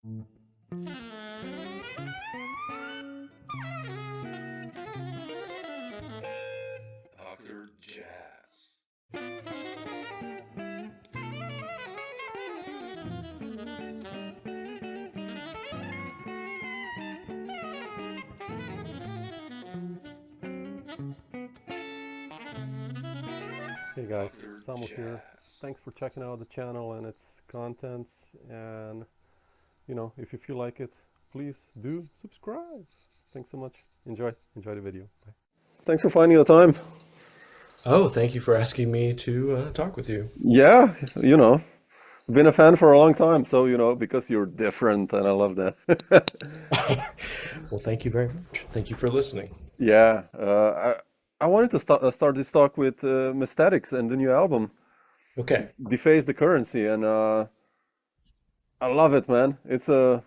Dr. Jazz. Hey guys, Dr. Samo here. Jazz. Thanks for checking out the channel and its contents. And if you feel like it, please do subscribe. Thanks so much. Enjoy the video. Bye. Thanks for finding the time. Oh, thank you for asking me to talk with you. Yeah, been a fan for a long time. So, because you're different and I love that. Well, thank you very much. Thank you for listening. Yeah, I wanted to start this talk with Mystatics and the new album, Okay. Deface the Currency. And I love it, man. It's a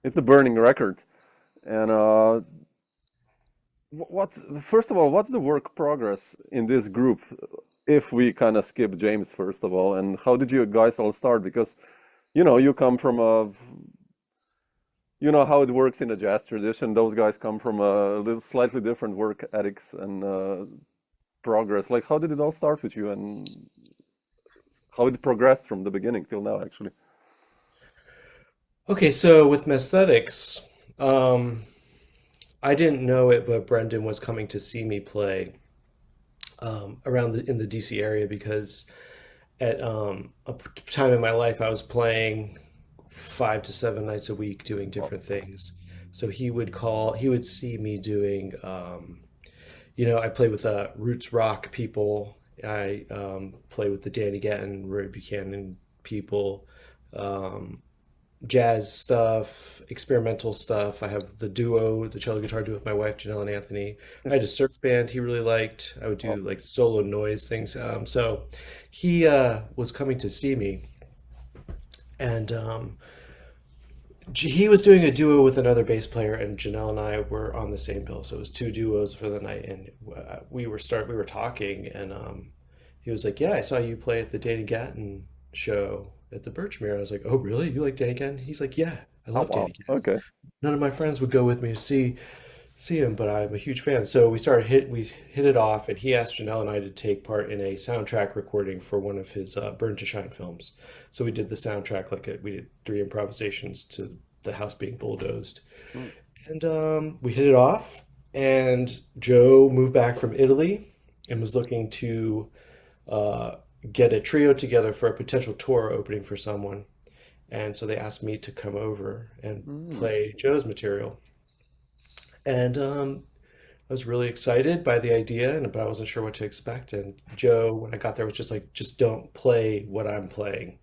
burning record. And first of all, what's the work progress in this group? If we kind of skip James, first of all, and how did you guys all start? Because, you come from how it works in a jazz tradition. Those guys come from a little slightly different work ethics and progress. Like, how did it all start with you, and how it progressed from the beginning till now, actually? Okay, so with Mesthetics, I didn't know it, but Brendan was coming to see me play around in the DC area because at a time in my life I was playing 5 to 7 nights a week doing different things. So he would see me doing, I play with roots rock people. I play with the Danny Gatton, Roy Buchanan people, jazz stuff, experimental stuff. I have the cello guitar duo with my wife, Janelle and Anthony. I had a surf band he really liked. I would do like solo noise things. So he was coming to see me, and he was doing a duo with another bass player, and Janelle and I were on the same bill. So it was two duos for the night, and we were talking, and he was like, "Yeah, I saw you play at the Danny Gatton show at the Birchmere." I was like, "Oh, really? You like Danny Gatton?" He's like, "Yeah, I Oh, love wow. Danny Gatton. Okay. None of my friends would go with me to see him, but I'm a huge fan." So we hit it off, and he asked Janelle and I to take part in a soundtrack recording for one of his Burn to Shine films. So we did the soundtrack, we did 3 improvisations to the house being bulldozed, Mm. and we hit it off. And Joe moved back from Italy and was looking to uh, get a trio together for a potential tour opening for someone. And so they asked me to come over and Mm. play Joe's material. And I was really excited by the idea, but I wasn't sure what to expect. And Joe, when I got there, was just like, "Just don't play what I'm playing.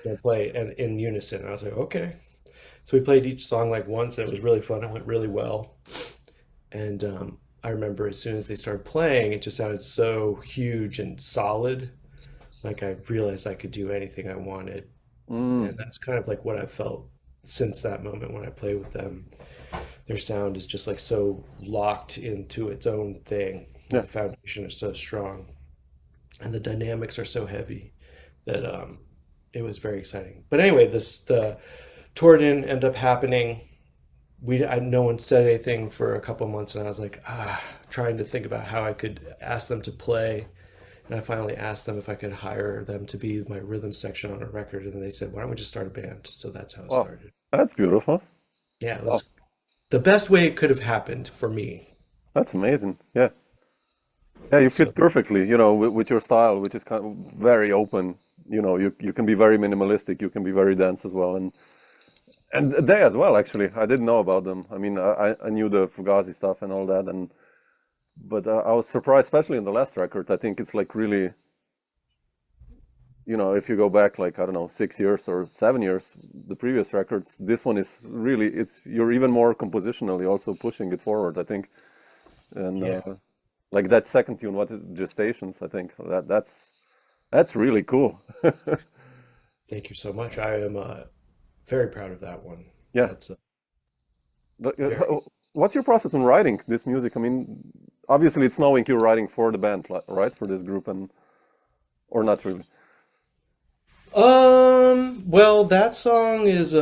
Don't play and in unison." And I was like, "Okay." So we played each song like once, and it was really fun. It went really well. And I remember as soon as they started playing, it just sounded so huge and solid. Like I realized I could do anything I wanted. Mm. And that's kind of like what I've felt since that moment when I play with them. Their sound is just like so locked into its own thing. Yeah. The foundation is so strong, and the dynamics are so heavy that it was very exciting. But anyway, the tour didn't end up happening. No one said anything for a couple months, and I was like, trying to think about how I could ask them to play. And I finally asked them if I could hire them to be my rhythm section on a record, and they said, "Why don't we just start a band?" So that's how it Wow. started. That's beautiful. Yeah, it Wow. was the best way it could have happened for me. That's amazing. Yeah. Yeah, you So fit perfectly, with your style, which is kind of very open. You can be very minimalistic, you can be very dense as well. And they as well, actually. I didn't know about them. I mean, I knew the Fugazi stuff and all that, but I was surprised, especially in the last record. I think it's like really, if you go back like, I don't know, 6 years or 7 years, the previous records, this one is really, you're even more compositionally also pushing it forward, I think. And yeah, like that second tune, what is Gestations, I think that's really cool. thank you so much. I am very proud of that one. Yeah. That's But, very. what's your process when writing this music? I mean, obviously it's knowing you're writing for the band, right? For this group, or not really. Well, that song is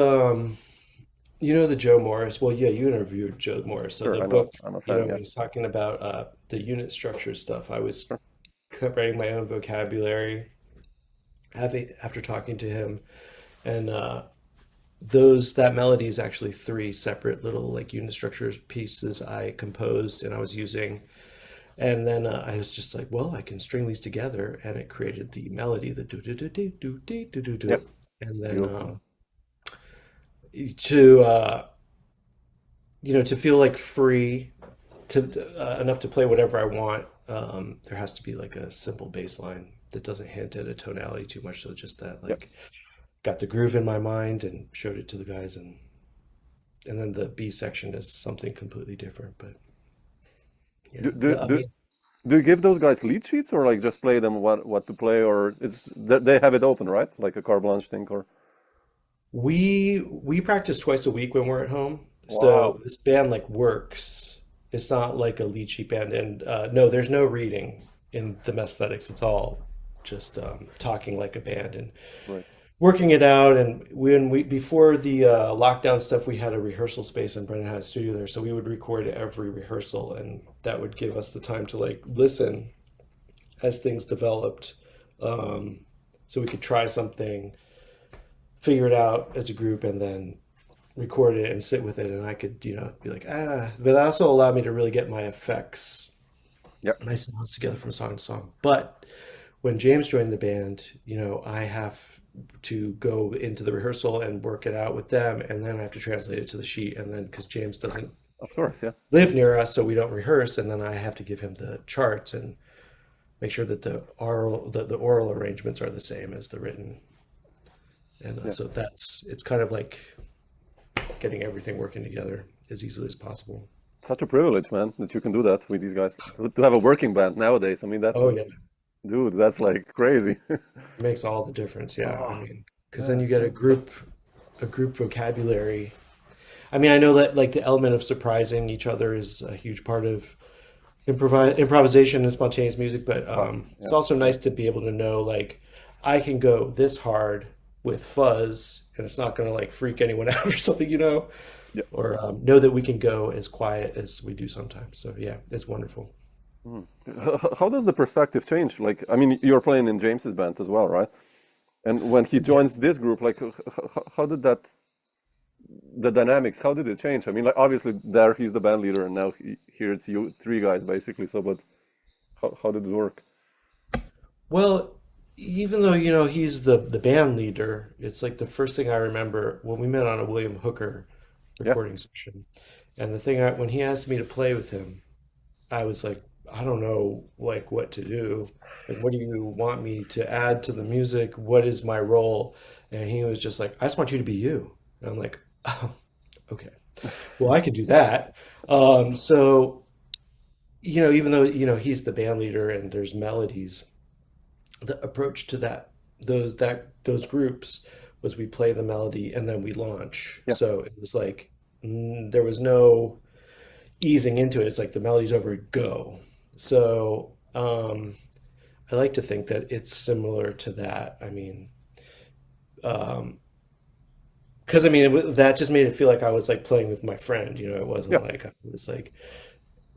you know the Joe Morris. Well, yeah, you interviewed Joe Morris. So Sure, the I know. book, I'm a you know, fan. when Yeah, he's talking about the unit structure stuff, I was sure. writing my own vocabulary having after talking to him, and those that melody is actually three separate little like unit structure pieces I composed and I was using. And then I was just like, well, I can string these together, and it created the melody, the do do do do do do do do Yeah, do. And then beautiful. to to feel like free to enough to play whatever I want. There has to be like a simple bass line that doesn't hint at a tonality too much. So just that Yeah. like got the groove in my mind and showed it to the guys, and then the B section is something completely different. But yeah, Do, do, I do, mean, do you give those guys lead sheets or like just play them what to play, or it's they have it open, right? Like a carte blanche thing, or we practice twice a week when we're at home. wow. So this band like works. It's not like a lead sheet band, and no, there's no reading in the aesthetics. It's all just talking like a band and Right. working it out. And when we before the lockdown stuff, we had a rehearsal space, and Brendan had a studio there, so we would record every rehearsal, and that would give us the time to like listen as things developed, um, so we could try something, figure it out as a group, and then record it and sit with it. And I could, be like, but that also allowed me to really get my effects, Yeah. my sounds together from song to song. But when James joined the band, I have to go into the rehearsal and work it out with them, and then I have to translate it to the sheet. And then because James doesn't Of course. Yeah. live near us, so we don't rehearse, and then I have to give him the charts and make sure that the oral arrangements are the same as the written. And Yeah. so it's kind of like getting everything working together as easily as possible. Such a privilege, man, that you can do that with these guys. To have a working band nowadays. I mean, Oh that's yeah, dude, that's like crazy. it makes all the difference. Yeah, I Oh, mean, because then yeah. you get a group vocabulary. I mean, I know that like the element of surprising each other is a huge part of improvisation and spontaneous music, but Wow. it's Yeah. also nice to be able to know like I can go this hard with fuzz and it's not going to like freak anyone out or something, Yeah. or know that we can go as quiet as we do sometimes. So yeah, it's wonderful. Mhm. How does the perspective change? Like, I mean, you're playing in James's band as well, right? And when he Yeah. joins this group, like, how did the dynamics, how did it change? I mean, like, obviously there he's the band leader, and now here it's you, three guys basically. So, but how did it work? Well, even though he's the band leader, it's like the first thing I remember when we met on a William Hooker Yeah, recording session, and when he asked me to play with him, I was like, I don't know, like what to do. Like, what do you want me to add to the music? What is my role? And he was just like, I just want you to be you. And I'm like, oh, okay. Well, I could do that. So, even though, he's the band leader and there's melodies, the approach to those groups was we play the melody and then we launch. yeah, So it was like there was no easing into it. It's like the melody's over, go. So I like to think that it's similar to that. I mean, um, because I mean, that just made it feel like I was like playing with my friend. It yeah. wasn't like I was like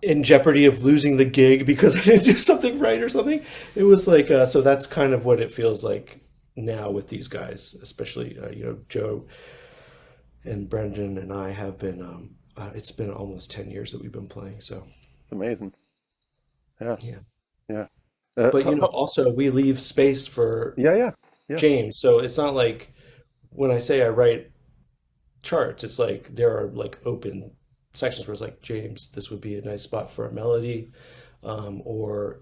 in jeopardy of losing the gig because I didn't do something right or something. It was like so that's kind of what it feels like now with these guys, especially Joe and Brendan and I have been. It's been almost 10 years that we've been playing. So It's amazing. Yeah, yeah. yeah, But also we leave space for yeah, yeah, yeah, James. So it's not like when I say I write charts, it's like there are like open sections where it's like, James, this would be a nice spot for a melody. Or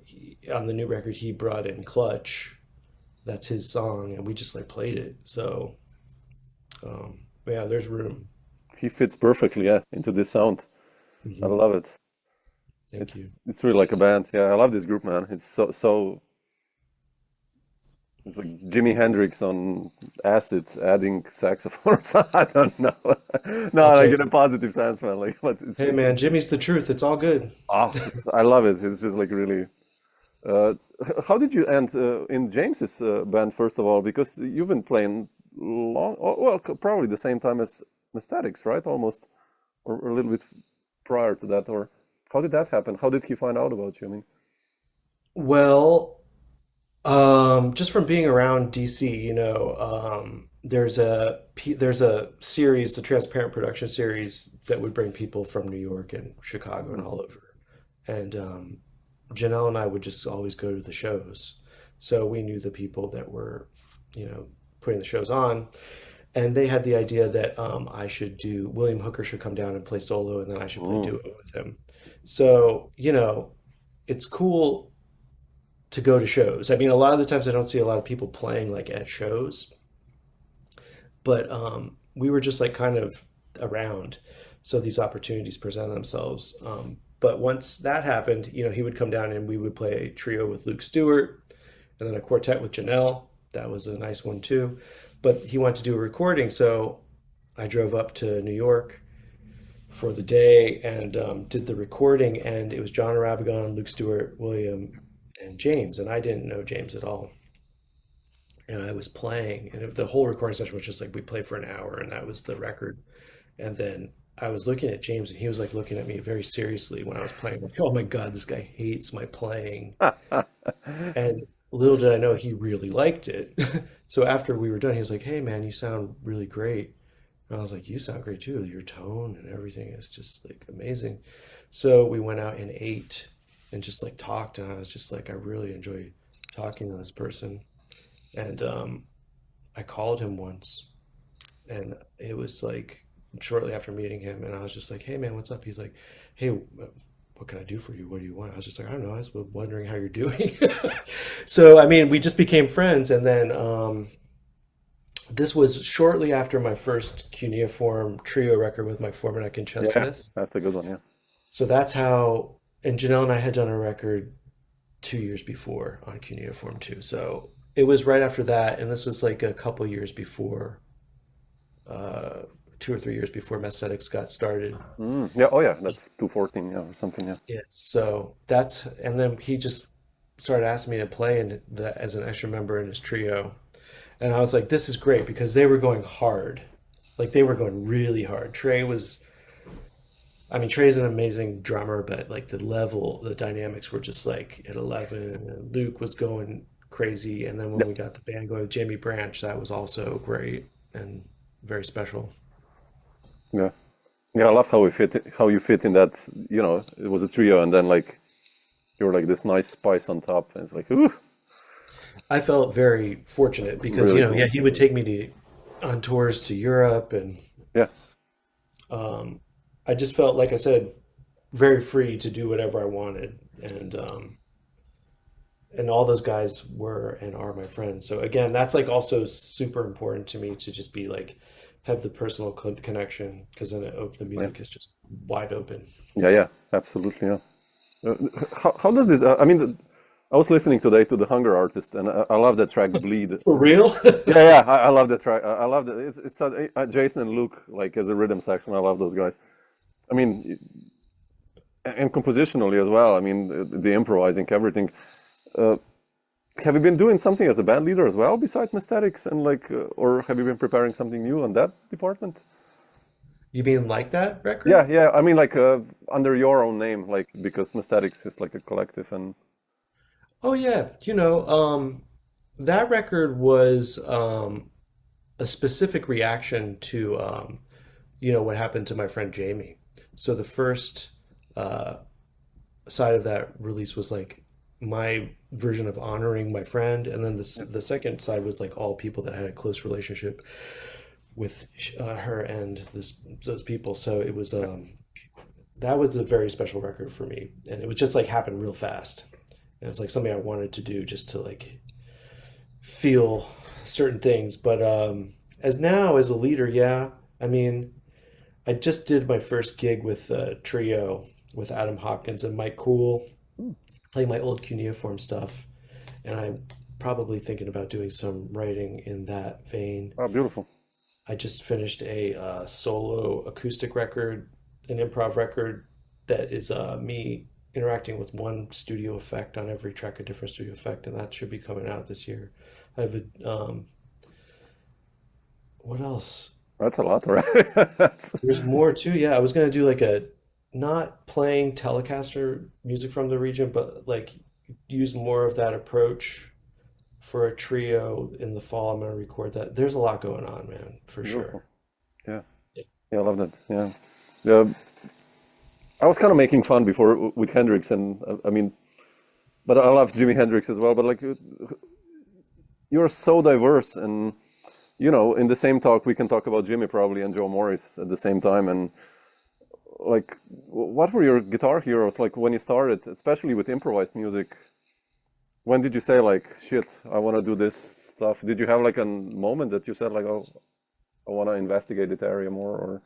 on the new record, he brought in Clutch. That's his song, and we just like played it. So yeah, there's room. he fits perfectly, yeah, into this sound. I Hmm. love it. Thank you. It's really like a band. Yeah, I love this group, man. It's like Jimi Hendrix on acid, adding saxophone or something. I don't know. No, I'll like take in a it. positive sense, man. Like, but Hey man, Jimmy's the truth. It's all good. I love it. It's just like really. Uh, how did you end in James's band, first of all? Because you've been playing well, probably the same time as Mastatics, right? Almost, or a little bit prior to that. Or how did that happen? How did he find out about you? I mean, Well, just from being around DC, there's a series, the Transparent production series that would bring people from New York and Chicago and mm, all over. And Janelle and I would just always go to the shows. So we knew the people that were, putting the shows on. And they had the idea that William Hooker should come down and play solo, and then I should play mm, duo with him. So, it's cool to go to shows. I mean, a lot of the times I don't see a lot of people playing like at shows, but we were just like kind of around. So these opportunities present themselves. But once that happened, he would come down and we would play a trio with Luke Stewart and then a quartet with Janelle. That was a nice one too. But he wanted to do a recording. So I drove up to New York for the day and did the recording. And it was John Arabagon, Luke Stewart, William, and James. And I didn't know James at all. And I was playing, and the whole recording session was just like we played for an hour, and that was the record. And then I was looking at James, and he was like looking at me very seriously when I was playing. Like, oh my God, this guy hates my playing. And little did I know he really liked it. So after we were done, he was like, "Hey man, you sound really great." And I was like, "You sound great too. Your tone and everything is just like amazing." So we went out and ate and just like talked, and I was just like, I really enjoy talking to this person. And I called him once, and it was like shortly after meeting him, and I was just like, "Hey man, what's up?" He's like, "Hey, what can I do for you? What do you want?" I was just like, "I don't know. I was wondering how you're doing." So I mean, we just became friends, and then this was shortly after my first cuneiform trio record with Mike Formanek and Ches yeah, Smith. that's a good one. Yeah. So that's how. And Janelle and I had done a record 2 years before on cuneiform too. So it was right after that, and this was like a couple years before, uh, 2 or 3 years before Mesetics got started. Mm, yeah. Oh, yeah. That's 214. Yeah, or something. Yeah. Yeah, so and then he just started asking me to play as an extra member in his trio, and I was like, this is great because they were going hard, like they were going really hard. I mean, Trey's an amazing drummer, but like the dynamics were just like at 11, and Luke was going crazy, and then when we got the band going with Jamie Branch, that was also great and very special. Yeah. Yeah, I love how you fit in that, it was a trio and then like you're like this nice spice on top and it's like, ooh, I felt very fortunate because, really yeah, cool. he would take me on tours to Europe, and Yeah. um, I just felt, like I said, very free to do whatever I wanted, and all those guys were and are my friends. So again, that's like also super important to me to just be like have the personal connection, because then the Yeah. music is just wide open. Yeah, yeah, absolutely. Yeah. Uh, how does this, I mean, I was listening today to the Hunger Artist and I love that track Bleed. For real? Yeah, yeah, I love that track. I love that. It's Jason and Luke, like as a rhythm section. I love those guys. I mean, and compositionally as well. I mean, the improvising, everything. Uh, have you been doing something as a band leader as well besides Mastatics and like, or have you been preparing something new on that department? You mean like that record? Yeah, yeah. I mean, like under your own name, like because Mastatics is like a collective, and Oh yeah, that record was a specific reaction to what happened to my friend Jamie. So the first uh, side of that release was like my version of honoring my friend, and then the second side was like all people that had a close relationship with her and those people. So it was that was a very special record for me, and it was just like happened real fast. And it's like something I wanted to do just to like feel certain things. But as a leader, yeah, I mean, I just did my first gig with a trio with Adam Hopkins and Mike Cool, playing my old cuneiform stuff, and I'm probably thinking about doing some writing in that vein. oh, beautiful. I just finished a solo acoustic record, an improv record that is me interacting with one studio effect on every track, a different studio effect, and that should be coming out this year. I have a what else? That's a lot, right? That's, There's more too. Yeah, I was gonna do like a not playing Telecaster music from the region, but like use more of that approach for a trio in the fall. I'm gonna record that. There's a lot going on, man, for beautiful. sure. Yeah. Yeah. Yeah, I love that. Yeah. Yeah. I was kind of making fun before with Hendrix, and I mean, but I love Jimi Hendrix as well. But like, you're so diverse, and in the same talk, we can talk about Jimmy probably and Joe Morris at the same time. And like, what were your guitar heroes like when you started, especially with improvised music? When did you say like, shit, I want to do this stuff? Did you have like a moment that you said like, oh, I want to investigate this area more, or?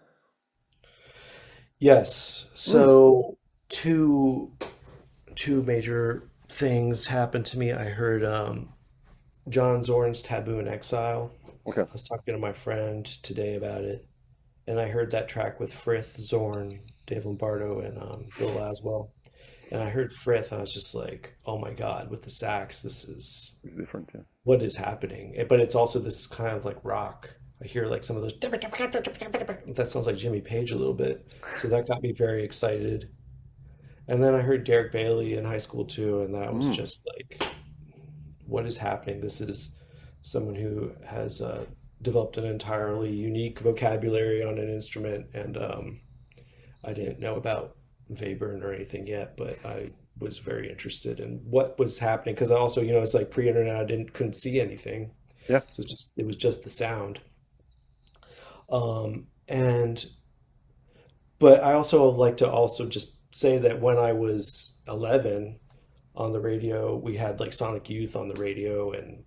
Yes. Mm, So two two major things happened to me. I heard John Zorn's Taboo in Exile. okay. I was talking to my friend today about it, and I heard that track with Frith, Zorn, Dave Lombardo, and Bill Laswell. And I heard Frith, and I was just like, "Oh my God!" With the sax, this is Different, yeah. what is happening. But it's also this is kind of like rock. I hear like some of those. That sounds like Jimmy Page a little bit. So that got me very excited. And then I heard Derek Bailey in high school too, and that was Mm, just like, what is happening? This is someone who has developed an entirely unique vocabulary on an instrument, and I didn't know about Webern or anything yet, but I was very interested in what was happening because I also, it's like pre-internet. I didn't couldn't see anything, yeah. so it was just the sound. And but I also like to also just say that when I was 11 on the radio, we had like Sonic Youth on the radio, and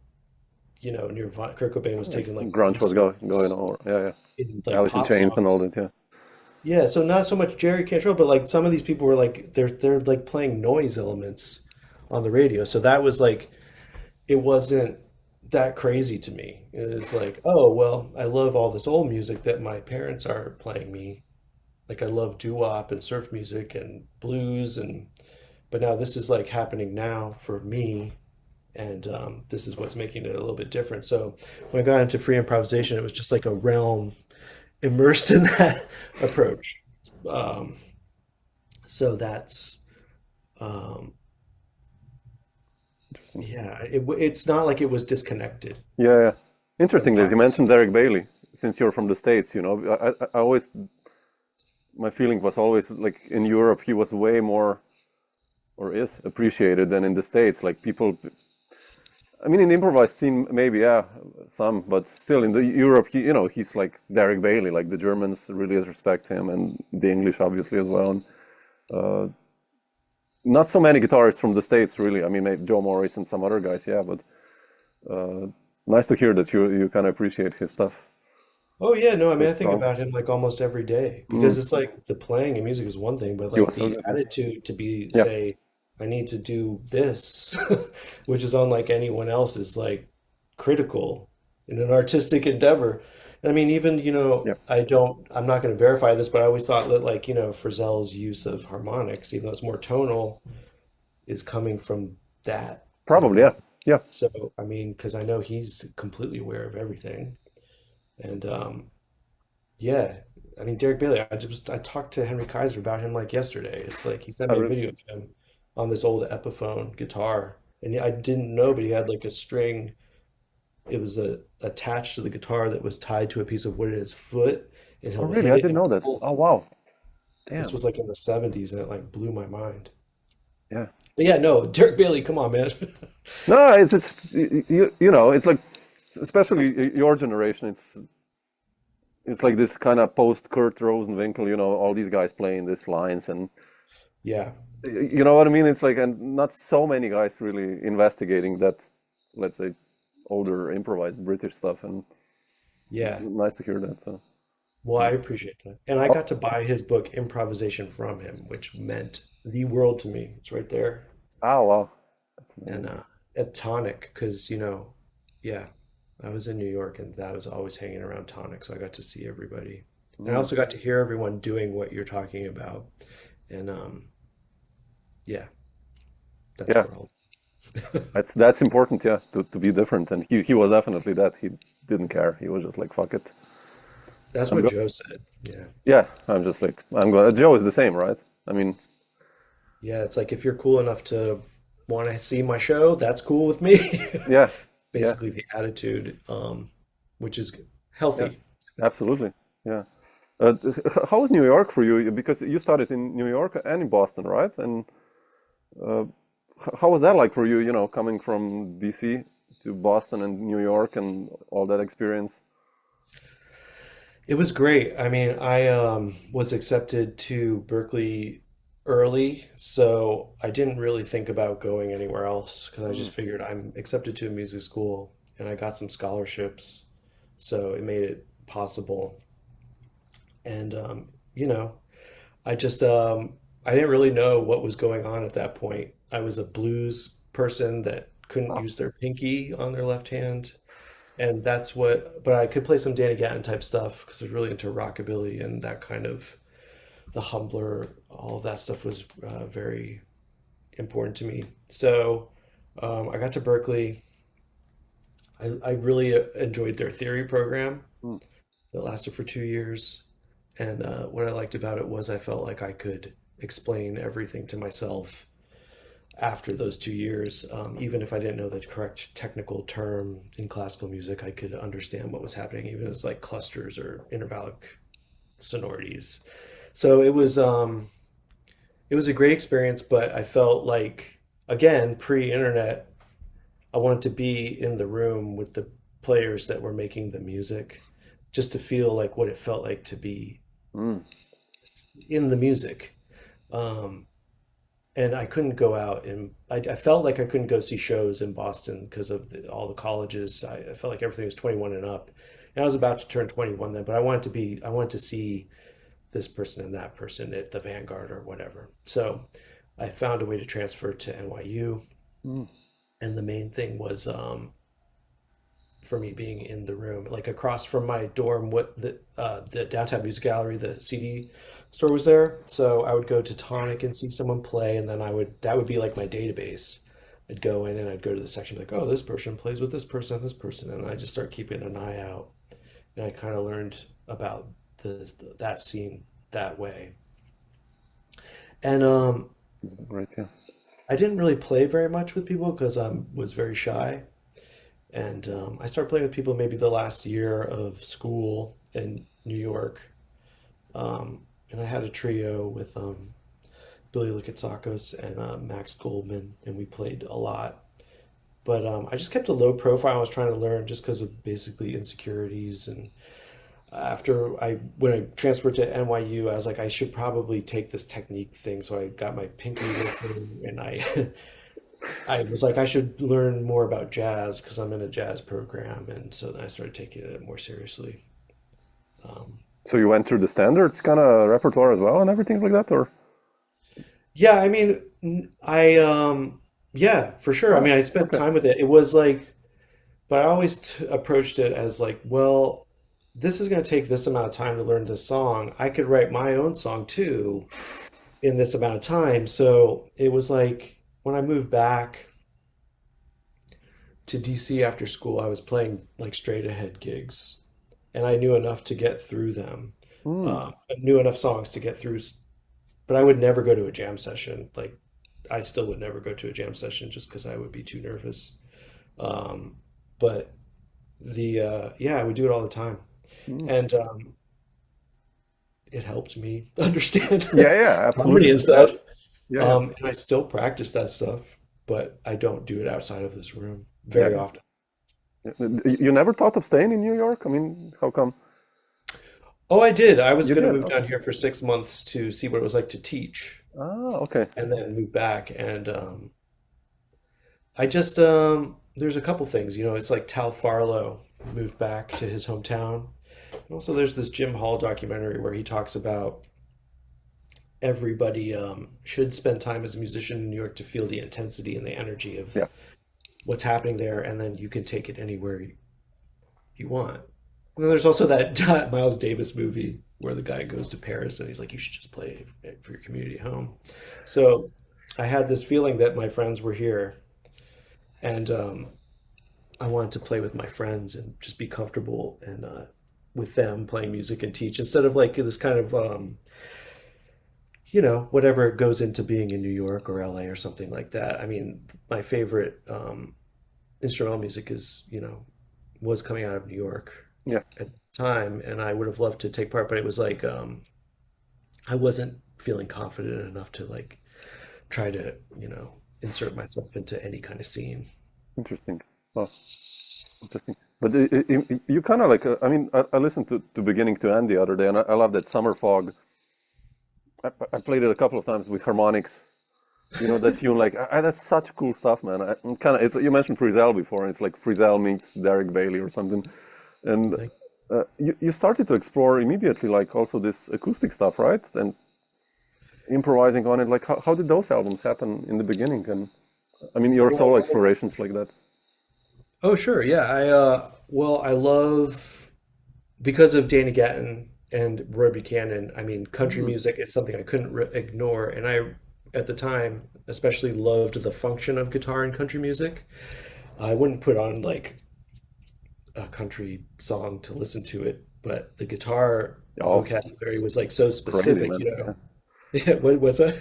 Nirvana, Kurt Cobain was Like taking like grunge was going research over. Yeah, in yeah. like Alice in pop Chains and all songs. that. Yeah. Yeah, so not so much Jerry Cantrell, but like some of these people were like they're like playing noise elements on the radio. So that was like it wasn't that crazy to me. It was like, oh well, I love all this old music that my parents are playing me. Like I love doo-wop and surf music and blues, and but now this is like happening now for me, and this is what's making it a little bit different. So when I got into free improvisation, it was just like a realm immersed in that approach. Um, so that's um, Interesting. yeah. It's not like it was disconnected Yeah, yeah. from Interesting that you past. mentioned Derek Bailey, since you're from the States. I always, my feeling was always like in Europe, he was way more, or is appreciated than in the States. Like people, I mean, in the improvised scene, maybe, yeah, some, but still in the Europe, he's like Derek Bailey. Like the Germans really respect him, and the English obviously as well. And uh, not so many guitarists from the States, really. I mean, maybe Joe Morris and some other guys, yeah, but uh, nice to hear that you kind of appreciate his stuff. Oh yeah, no, I So mean I think strong. about him like almost every day Mm, because it's like the playing and music is one thing, but he like was so the good. Yeah. attitude to be Yeah. say, I need to do this, which is unlike anyone else, is like critical in an artistic endeavor. And I mean, even, Yeah. I'm not going to verify this, but I always thought that like, Frizzell's use of harmonics, even though it's more tonal, is coming from that, Probably. Yeah. Yeah. So, I mean, because I know he's completely aware of everything. And yeah, I mean Derek Bailey. I talked to Henry Kaiser about him like yesterday. It's like he sent I me a really, video of him on this old Epiphone guitar, and I didn't know, but he had like a string. It was attached to the guitar that was tied to a piece of wood at his foot, and oh, he'll really? hit I it didn't and know that. pull. Oh, wow. This Damn. was like in the '70s, and it like blew my mind. Yeah. But yeah, no, Derek Bailey, come on, man. No, it's like, especially your generation, it's like this kind of post Kurt Rosenwinkel, all these guys playing these lines, and Yeah, you know what I mean? It's like, and not so many guys really investigating that, let's say, older improvised British stuff, and it's yeah. nice to hear that. So, Well, I appreciate that. And I oh, got to buy his book, Improvisation from him, which meant the world to me. It's right there. oh wow, that's And amazing. at Tonic, because, yeah, I was in New York and I was always hanging around Tonic, so I got to see everybody. And I Mm, also got to hear everyone doing what you're talking about. And Yeah, that's Yeah, where I'll. that's important. Yeah, to be different, and he was definitely that. He didn't care. He was just like, fuck it. That's I'm what good. Joe said. Yeah. Yeah, I'm just like I'm going. Joe is the same, right? I mean, Yeah, it's like if you're cool enough to want to see my show, that's cool with me. yeah, yeah, Basically the attitude, which is yeah, healthy. absolutely. Yeah. How was New York for you? Because you started in New York and in Boston, right? And uh, how was that like for you? You know, coming from DC to Boston and New York and all that experience. It was great. I mean, I was accepted to Berkeley early, so I didn't really think about going anywhere else because I Mm, just figured I'm accepted to a music school and I got some scholarships, so it made it possible. And you know, I just I didn't really know what was going on at that point. I was a blues person that couldn't ah, use their pinky on their left hand, and that's what. But I could play some Danny Gatton type stuff because I was really into rockabilly and that kind of the humbler. All of that stuff was very important to me. So I got to Berkeley. I really enjoyed their theory program mm, that lasted for 2 years. And what I liked about it was I felt like I could explain everything to myself after those 2 years. Even if I didn't know the correct technical term in classical music, I could understand what was happening, even as like clusters or intervallic sonorities. So it was a great experience, but I felt like again, pre-internet, I wanted to be in the room with the players that were making the music, just to feel like what it felt like to be mm. in the music. Um, and I couldn't go out and I felt like I couldn't go see shows in Boston because of all the colleges. I felt like everything was 21 and up. And I was about to turn 21 then, but I wanted to see this person and that person at the Vanguard or whatever. So I found a way to transfer to NYU. Mm. And the main thing was for me being in the room, like across from my dorm, what the downtown music gallery, the CD store was there. So I would go to Tonic and see someone play, and then I would that would be like my database. I'd go in and I'd go to the section like, oh, this person plays with this person, and I just start keeping an eye out, and I kind of learned about that scene that way. And Right, yeah. I didn't really play very much with people because I was very shy. And I started playing with people maybe the last year of school in New York. And I had a trio with Billy Lukasakos and Max Goldman, and we played a lot. But I just kept a low profile. I was trying to learn just because of basically insecurities. And when I transferred to NYU, I was like, I should probably take this technique thing. So I got my pinky working, and I I was like, I should learn more about jazz because I'm in a jazz program, and so then I started taking it more seriously. Um, So you went through the standards kind of repertoire as well and everything like that, or? yeah, I mean, yeah, for sure. I Oh, mean, I spent okay. time with it. It was like, but I always approached it as like, well, this is going to take this amount of time to learn this song. I could write my own song too in this amount of time. So it was like when I moved back to DC after school, I was playing like straight ahead gigs, and I knew enough to get through them. Mm, I knew enough songs to get through, but I would never go to a jam session. Like I still would never go to a jam session just because I would be too nervous. Um, but yeah, I would do it all the time, mm. and it helped me understand Yeah, yeah, harmony absolutely. and stuff. Yeah, yeah, And I still practice that stuff, but I don't do it outside of this room yeah, very often. yeah. You never thought of staying in New York? I mean, how come? Oh, I did. I was You going to did. move Okay. down here for 6 months to see what it was like to teach Ah, okay. and then move back. And I just, there's a couple things, it's like Tal Farlow moved back to his hometown. And also, there's this Jim Hall documentary where he talks about everybody should spend time as a musician in New York to feel the intensity and the energy of Yeah. what's happening there. And then you can take it anywhere you want. And then there's also that Miles Davis movie where the guy goes to Paris and he's like, you should just play for your community at home. So I had this feeling that my friends were here, and I wanted to play with my friends and just be comfortable and with them playing music and teach instead of like this kind of whatever goes into being in New York or LA or something like that. I mean, my favorite instrumental music was coming out of New York Yeah, at the time, and I would have loved to take part, but it was like I wasn't feeling confident enough to like try to, insert myself into any kind of scene. interesting. Oh, interesting. But you kind of like, I mean, I listened to Beginning to End the other day, and I love that Summer Fog. I played it a couple of times with harmonics. You know that tune, like that's such cool stuff, man. I'm kind of, it's you mentioned Frizzell before, and it's like Frizzell meets Derek Bailey or something. And Like, you started to explore immediately, like also this acoustic stuff, right? And improvising on it. Like how did those albums happen in the beginning? And I mean, your solo well, explorations like that. oh sure, yeah. I love because of Danny Gatton and Roy Buchanan. I mean, country Mm, music is something I couldn't ignore, and I at the time especially loved the function of guitar in country music. I wouldn't put on like a country song to listen to it, but the guitar oh, vocabulary was like so crazy, specific, man. Yeah. Yeah, what's that?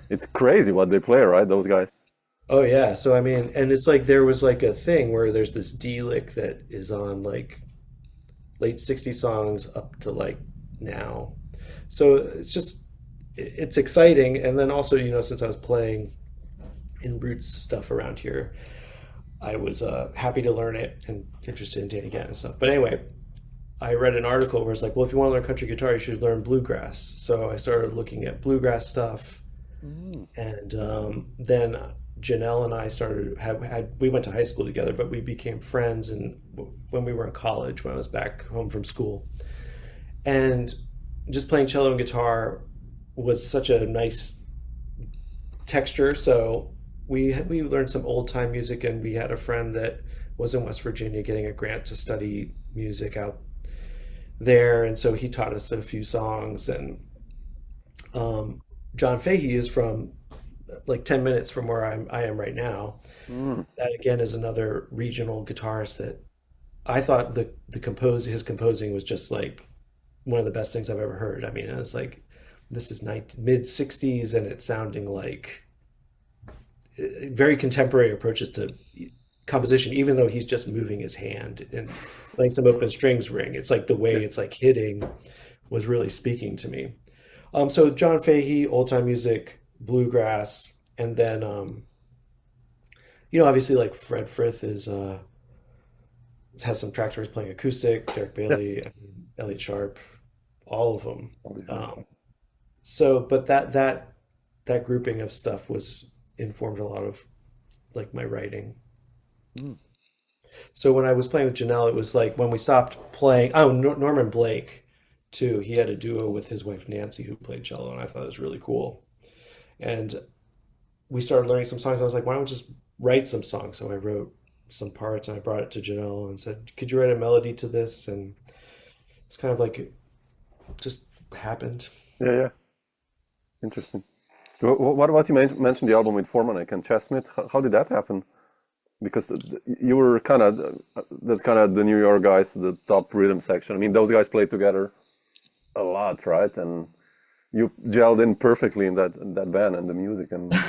It's crazy what they play, right? Those guys. Oh yeah. So I mean, and it's like there was like a thing where there's this D lick that is on like late 60s songs up to like now. So it's just it's exciting. And then also, since I was playing in roots stuff around here, I was happy to learn it and interested in Danny Gatton and stuff. But anyway, I read an article where it's like, well, if you want to learn country guitar, you should learn bluegrass. So I started looking at bluegrass stuff, Mm, and then Janelle and I started have had we went to high school together, but we became friends and when we were in college, when I was back home from school, and just playing cello and guitar was such a nice texture. So we learned some old time music, and we had a friend that was in West Virginia getting a grant to study music out there, and so he taught us a few songs. And um, John Fahey is from like 10 minutes from where I am right now. mm. That again is another regional guitarist that I thought the compose his composing was just like one of the best things I've ever heard. I mean, it's like this is mid 60s and it's sounding like very contemporary approaches to composition, even though he's just moving his hand and playing some open strings ring. It's like the way Yeah, it's like hitting was really speaking to me. So John Fahey, old time music, bluegrass, and then obviously like Fred Frith is has some tracks where he's playing acoustic, Derek yeah. Bailey, I mean, Elliott Sharp, all of them. All these guys. Um, so, but that grouping of stuff was informed a lot of like my writing. Mm. So when I was playing with Janelle, it was like when we stopped playing. Oh, Norman Blake too. He had a duo with his wife Nancy who played cello, and I thought it was really cool. And we started learning some songs. I was like, why don't we just write some songs? So I wrote some parts and I brought it to Janelle and said, could you write a melody to this? And it's kind of like it just happened. Yeah, yeah. Interesting. What about you mentioned the album with Formanek and Chess Smith? How did that happen? Because you were kind of that's kind of the New York guys, the top rhythm section. I mean, those guys played together a lot, right? And you gelled in perfectly in that band and the music. And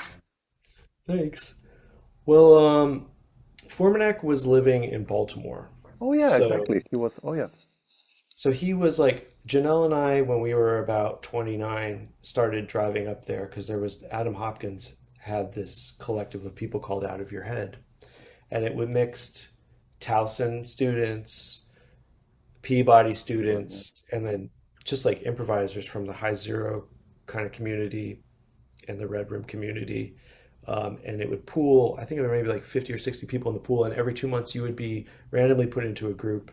Thanks. Well, Formanek was living in Baltimore. oh yeah, So exactly. He was. Oh yeah. so he was like Janelle and I when we were about 29 started driving up there because there was Adam Hopkins had this collective of people called Out of Your Head, and it would mixed Towson students, Peabody students, and then just like improvisers from the High Zero kind of community and the Red Room community. And it would pool, I think there were maybe like 50 or 60 people in the pool, and every 2 months you would be randomly put into a group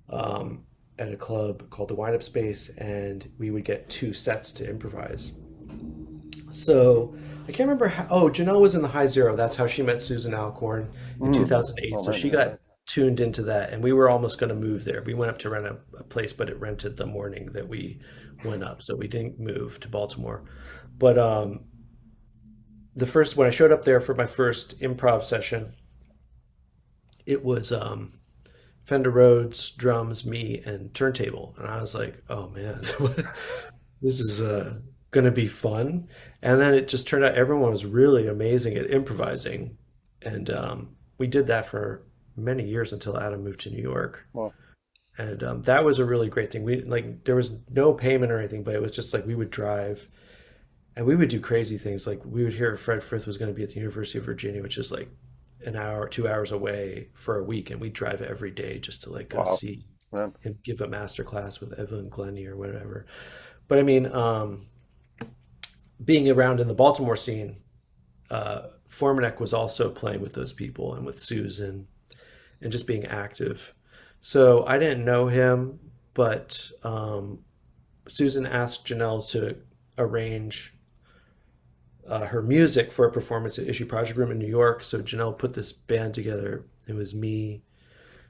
um, at a club called the Wind Up Space, and we would get 2 sets to improvise. So I can't remember how. Oh, Janelle was in the High Zero. That's how she met Susan Alcorn in Mm. 2008. Oh So man, she yeah, yeah. got tuned into that, and we were almost going to move there. We went up to rent a place, but it rented the morning that we went up, so we didn't move to Baltimore. But the first when I showed up there for my first improv session, it was Fender Rhodes, drums, me, and turntable, and I was like, "Oh man, this is gonna be fun." And then it just turned out everyone was really amazing at improvising, and we did that for many years until Adam moved to New York. Well, And that was a really great thing. We like there was no payment or anything, but it was just like we would drive and we would do crazy things. Like we would hear Fred Frith was going to be at the University of Virginia, which is like an hour, 2 hours away for a week, and we'd drive every day just to like go wow, see man. him give a master class with Evelyn Glennie or whatever. But I mean, being around in the Baltimore scene, Formanek was also playing with those people and with Susan and just being active. So I didn't know him, but Susan asked Janelle to arrange her music for a performance at Issue Project Room in New York. So Janelle put this band together. It was me,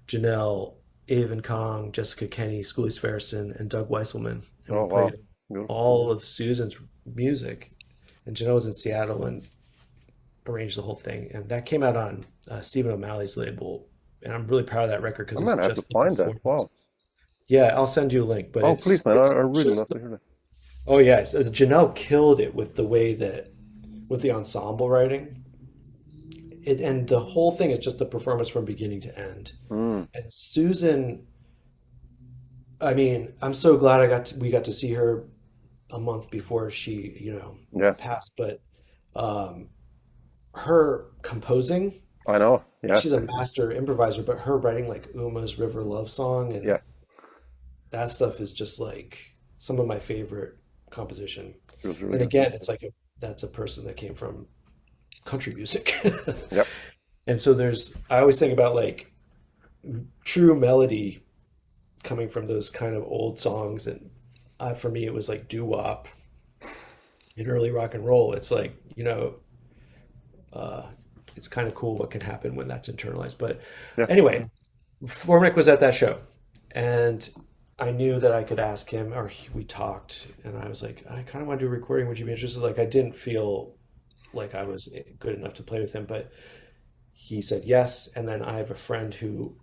Janelle, Avon Kong, Jessica Kenny, Schoolie Sverrisson, and Doug Weisselman. And Oh we wow, played good. all of Susan's music. And Janelle was in Seattle and arranged the whole thing. And that came out on Stephen O'Malley's label. And I'm really proud of that record because Oh it's man, I have to just a find that. performance. Wow. Yeah, I'll send you a link, but Oh please, man, it's I really love just to hear that. oh yeah, Janelle killed it with the way that with the ensemble writing. It and the whole thing is just a performance from beginning to end. Mm, And Susan, I mean, I'm so glad we got to see her a month before she, yeah, passed, but um her composing, I know. Yeah, she's a master improviser, but her writing like Uma's River Love Song and yeah, that stuff is just like some of my favorite composition. it was really And good. again, it's like that's a person that came from country music. Yep. And so I always think about like true melody coming from those kind of old songs. And for me, it was like doo-wop in early rock and roll. It's like, uh, it's kind of cool what can happen when that's internalized. But Yeah. anyway, Formanek was at that show, and I knew that I could ask him, or we talked, and I was like, I kind of want to do a recording. Would you be interested? Like, I didn't feel like I was good enough to play with him, but he said yes. And then I have a friend who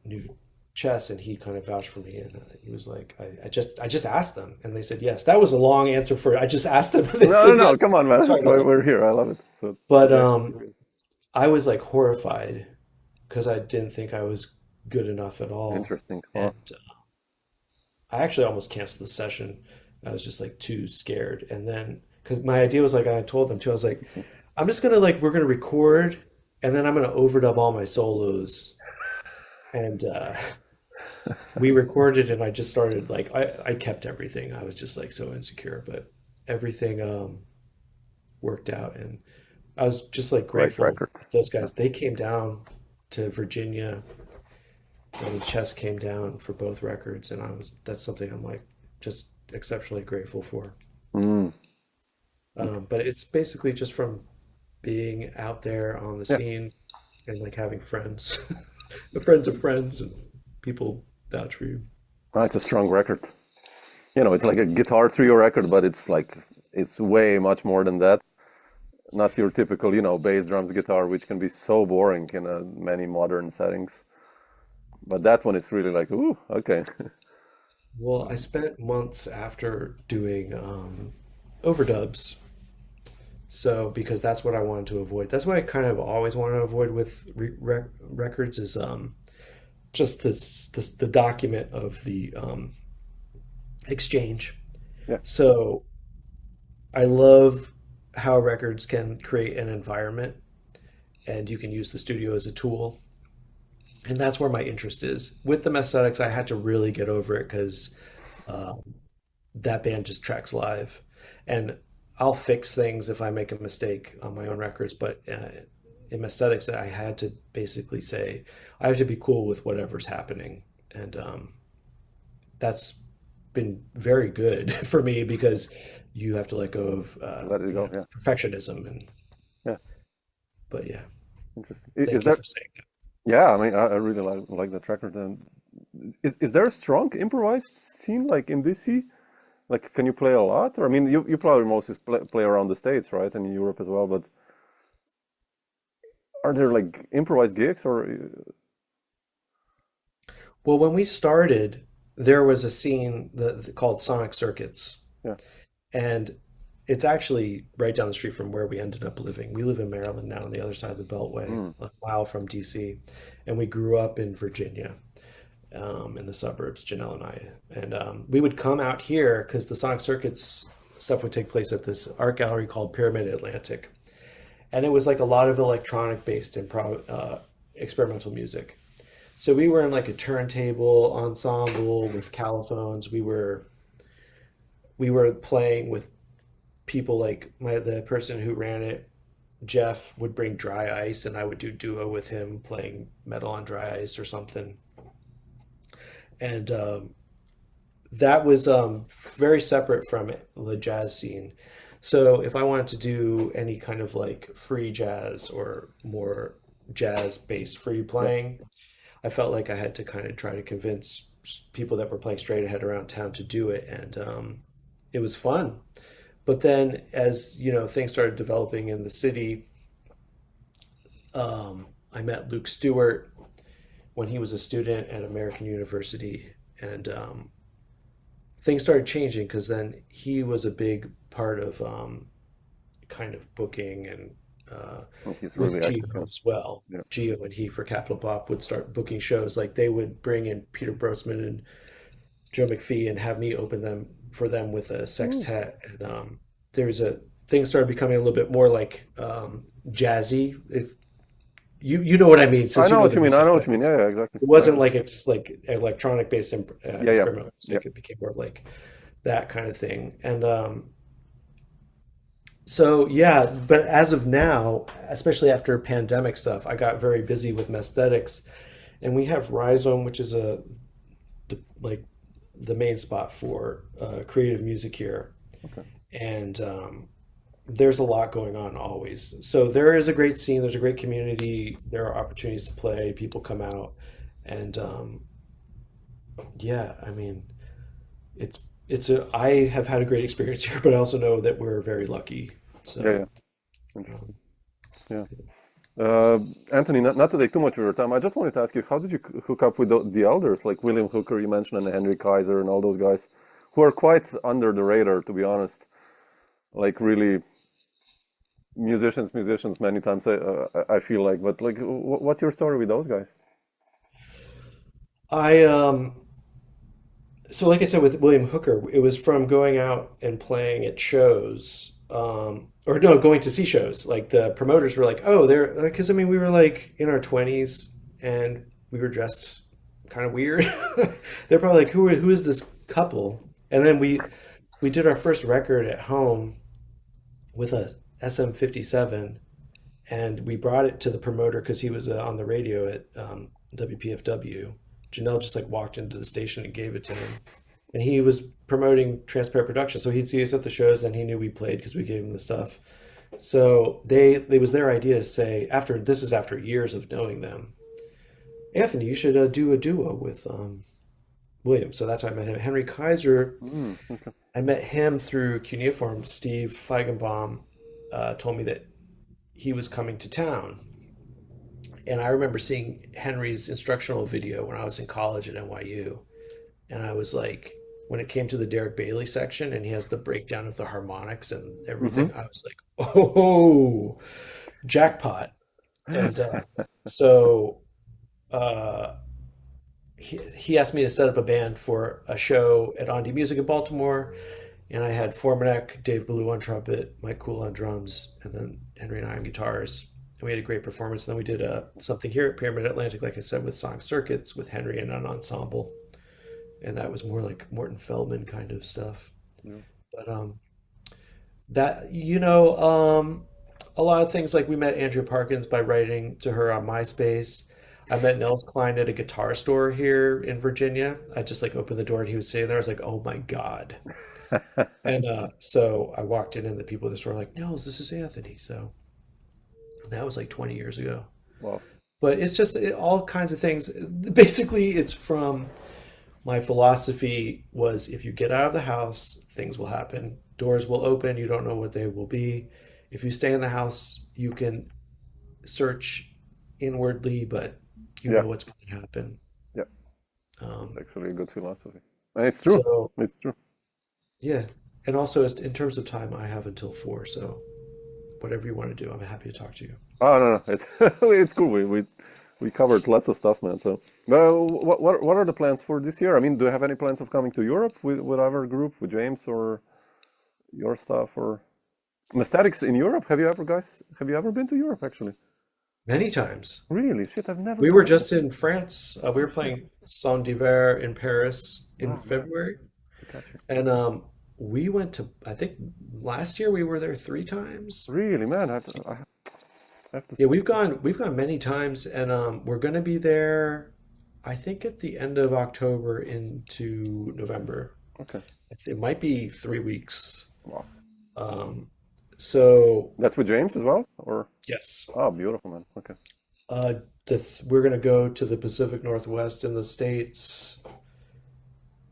knew chess, and he kind of vouched for me, and he was like, I just asked them, and they said yes. That was a long answer for I just asked them, and they No, no, said no. yes. Come on, man. Sorry That's why about that. we're here. I love it. So But yeah, I was like horrified because I didn't think I was good enough at all. interesting. And Wow. I actually almost canceled the session. I was just like too scared. And then, because my idea was like, I told them too, I was like, I'm just gonna like, we're gonna record and then I'm gonna overdub all my solos. And we recorded and I just started like, I kept everything. I was just like so insecure, but everything worked out. And I was just like Great grateful record. to those Yeah. guys. They came down to Virginia and Chess came down for both records, and that's something I'm like just exceptionally grateful for. Mm. But it's basically just from being out there on the Yeah. scene and like having friends, the friends of friends, and people vouch for you. Ah, it's a strong record. It's like a guitar trio record, but it's way much more than that. Not your typical, bass, drums, guitar, which can be so boring in many modern settings. But that one is really like, ooh, okay. Well, I spent months after doing overdubs. So, because that's what I wanted to avoid. That's what I kind of always wanted to avoid with records is just the document of the exchange. Yeah, So, I love how records can create an environment and you can use the studio as a tool. And that's where my interest is. With the Mesetics, I had to really get over it because um, that band just tracks live. And I'll fix things if I make a mistake on my own records. But in Mesetics, I had to basically say, I have to be cool with whatever's happening. And that's been very good for me because you have to let go of let it go. Yeah, perfectionism. And yeah, but yeah, interesting. Is thank you there? for saying that. Yeah, I mean, I really like that record. And is there a strong improvised scene like in DC? Like, can you play a lot? Or I mean, you probably mostly play around the States, right, and in Europe as well. But are there like improvised gigs or Well, when we started, there was a scene called Sonic Circuits, yeah? and it's actually right down the street from where we ended up living. We live in Maryland now on the other side of the Beltway, Mm, a mile from DC, and we grew up in Virginia, in the suburbs, Janelle and I. And we would come out here because the Sonic Circuits stuff would take place at this art gallery called Pyramid Atlantic. And it was like a lot of electronic based improv, experimental music. So we were in like a turntable ensemble with caliphones. We were playing with people like the person who ran it, Jeff, would bring dry ice, and I would do duo with him playing metal on dry ice or something. And that was very separate from the jazz scene. So if I wanted to do any kind of like free jazz or more jazz based free yeah. playing, I felt like I had to kind of try to convince people that were playing straight ahead around town to do it, and it was fun. But then, as you know, things started developing in the city. I met Luke Stewart when he was a student at American University, and things started changing because then he was a big part of kind of booking and Oh, he's with really active. Geo as well. Yeah. Geo and he for Capital Pop would start booking shows. Like they would bring in Peter Brosman and Joe McPhee and have me open them for them with a Mm. sextet. And there was a things started becoming a little bit more like jazzy. If you know what I mean, I since you know know what the you mean. I music, know what but you mean. Yeah, yeah, exactly. it Right. wasn't like it's like electronic based Yeah, yeah, experimental yeah. music. It became more like that kind of thing. And so yeah, but as of now, especially after pandemic stuff, I got very busy with Mesthetics, and we have Rhizome, which is like the main spot for creative music here, Okay. and there's a lot going on always. So there is a great scene, there's a great community, there are opportunities to play, people come out, and yeah, I mean, I have had a great experience here, but I also know that we're very lucky. Yeah, So. yeah. Interesting. um, Yeah. Uh, Anthony, not to take too much of your time, I just wanted to ask you, how did you hook up with the elders like William Hooker, you mentioned, and Henry Kaiser, and all those guys, who are quite under the radar, to be honest. Like really musicians many times. I feel like, but like, what's your story with those guys? I so like I said with William Hooker, it was from going out and playing at shows, or no, going to see shows. Like the promoters were like, "Oh, they're," because I mean we were like in our 20s and we were dressed kind of weird. They're probably like, who is this couple?" And then we did our first record at home with a SM57, and we brought it to the promoter because he was on the radio at WPFW. Janelle just like walked into the station and gave it to him, and he was promoting Transparent Production, so he'd see us at the shows, and he knew we played because we gave him the stuff. So it was their idea to say, after this is after years of knowing them, Anthony, you should do a duo with William. So that's how I met him. Henry Kaiser, Mm, okay. I met him through Cuneiform. Steve Feigenbaum told me that he was coming to town. And I remember seeing Henry's instructional video when I was in college at NYU. And I was like, when it came to the Derek Bailey section and he has the breakdown of the harmonics and Hmm. everything, I was like, oh, jackpot. And so uh, he asked me to set up a band for a show at On D Music in Baltimore. And I had Formanek, Dave Ballou on trumpet, Mike Cool on drums, and then Henry and I on guitars. And we had a great performance. And then we did something here at Pyramid Atlantic, like I said, with Sonic Circuits, with Henry and an ensemble. And that was more like Morton Feldman kind of stuff. Yeah. But that, a lot of things like we met Andrea Parkins by writing to her on MySpace. I met Nels Klein at a guitar store here in Virginia. I just like opened the door and he was sitting there. I was like, oh my God. And so I walked in and the people at the store were like, Nels, this is Anthony. So that was like 20 years ago. Well, But it's just all kinds of things. Basically, it's from my philosophy was if you get out of the house, things will happen. Doors will open. You don't know what they will be. If you stay in the house, you can search inwardly, but you Yeah, know what's going to happen. yeah. It's Um, actually a good philosophy. And it's true. so It's true. yeah, and also in terms of time, I have until 4. So whatever you want to do, I'm happy to talk to you. Oh no, no, it's it's cool. We covered lots of stuff, man. So, what are the plans for this year? I mean, do you have any plans of coming to Europe with our group, with James or your stuff or Mastatics in Europe? Have you ever been to Europe actually? Many times. Really? Shit, I've never We were gone there. just in France. We Oh were shit. playing Saint d'Hiver in Paris in Oh man, February, I catch you. and we went to. I think last year we were there 3 times. Really, man, I have to Yeah, see. we've gone many times, and we're going to be there. I think at the end of October into November. Okay. It might be 3 weeks. Wow. Um, so That's with James as well, or? yes, Oh, beautiful, man. Okay. uh, we're going to go to the Pacific Northwest in the States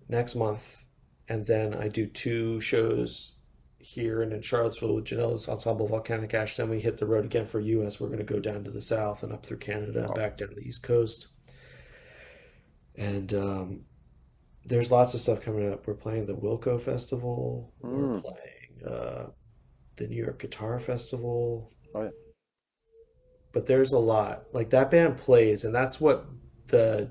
next month, and then I do 2 shows here and in Charlottesville with Janela's Ensemble Volcanic Ash. Then we hit the road again for US. We're going to go down to the south and up through Canada and Wow. back down to the East Coast. And there's lots of stuff coming up. We're playing the Wilco Festival. We're Mm. playing the New York Guitar Festival. Oh yeah. But there's a lot. Like that band plays, and that's what the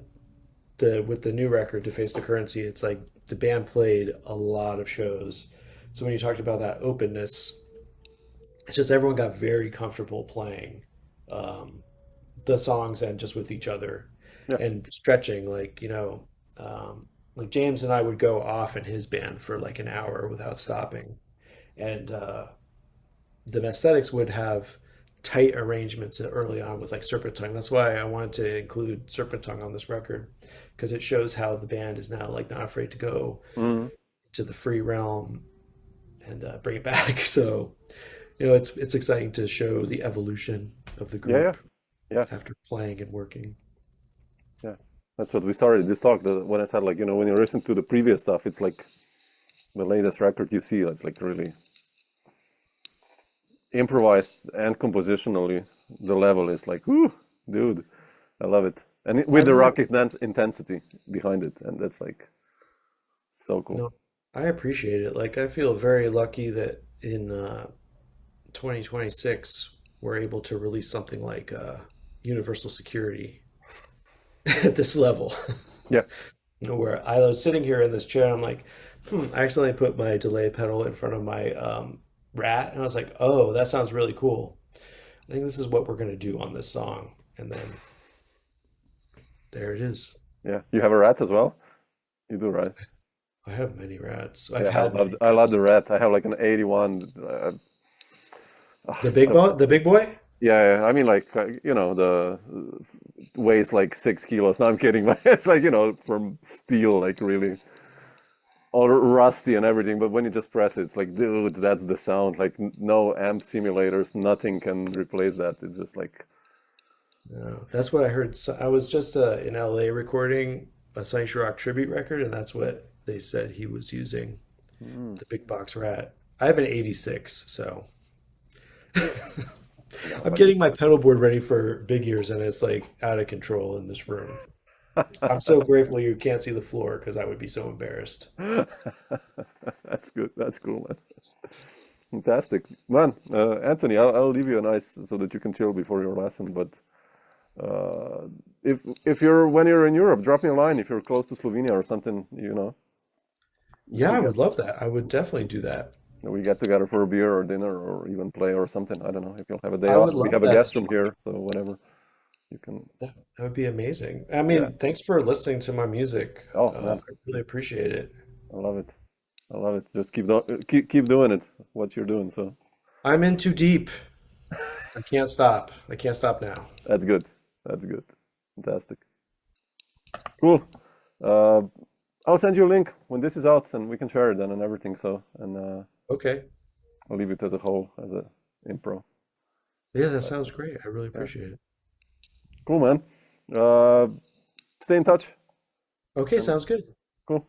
with the new record, Deface the Currency, it's like the band played a lot of shows. So when you talked about that openness, it's just everyone got very comfortable playing um, the songs and just with each other Yeah. and stretching. Like James and I would go off in his band for like an hour without stopping, and the Aesthetics would have tight arrangements early on with like Serpent Tongue. That's why I wanted to include Serpent Tongue on this record because it shows how the band is now like not afraid to go Mm. to the free realm and bring it back. So it's exciting to show the evolution of the Yeah, yeah, group yeah, after playing and working. yeah. That's what we started this talk. When I said like, when you listen to the previous stuff, it's like the latest record you see. It's like really improvised and compositionally. The level is like, whoo, dude, I love it. And I with the really rock intensity behind it, and that's like so cool. no, I appreciate it. Like I feel very lucky that in 2026 we're able to release something like Universal Security at this level. Yeah, Where I was sitting here in this chair and I'm like, I accidentally put my delay pedal in front of my rat and I was like, oh, that sounds really cool. I think this is what we're gonna do on this song. And then there it is. yeah. You have a rat as well? You do, right? I have many rats. I've Yeah, had many I love rats. the rat. I have like an 81. Oh, The big so boy, the big boy? yeah, yeah, I mean, like, the weighs like 6 kilos. No, I'm kidding, but it's like, from steel, like really all rusty and everything. But when you just press it, it's like, dude, that's the sound. Like, no amp simulators, nothing can replace that. It's just like, No, that's what I heard. So I was just in LA recording a Sunny Rock tribute record, and that's what they said he was using, mm, the big box rat. I have an 86, so yeah, I'm but getting my pedal board ready for big ears, and it's like out of control in this room. I'm so grateful you can't see the floor because I would be so embarrassed. that's good. That's cool, man. Fantastic, man. Anthony, I'll leave you a nice so that you can chill before your lesson. But uh, if you're when you're in Europe, drop me a line if you're close to Slovenia or something. We Yeah, can I get would love that. I would definitely do that. we get together for a beer or dinner or even play or something. I don't know if you'll have a day I off. would We love have a that guest so room much. here, so whenever you can. That would be amazing. I Yeah. mean, thanks for listening to my music. Oh man, I really appreciate it. I love it. I love it. Just keep doing it. What you're doing. So I'm in too deep. I can't stop. I can't stop now. that's good. That's good. Fantastic. Cool. Uh, I'll send you a link when this is out, and we can share it then and everything. So, and Okay. I'll leave it as a whole as a impro. Yeah, that But sounds great. I really yeah, appreciate it. cool, man. Uh, Stay in touch. Okay, And sounds good. cool.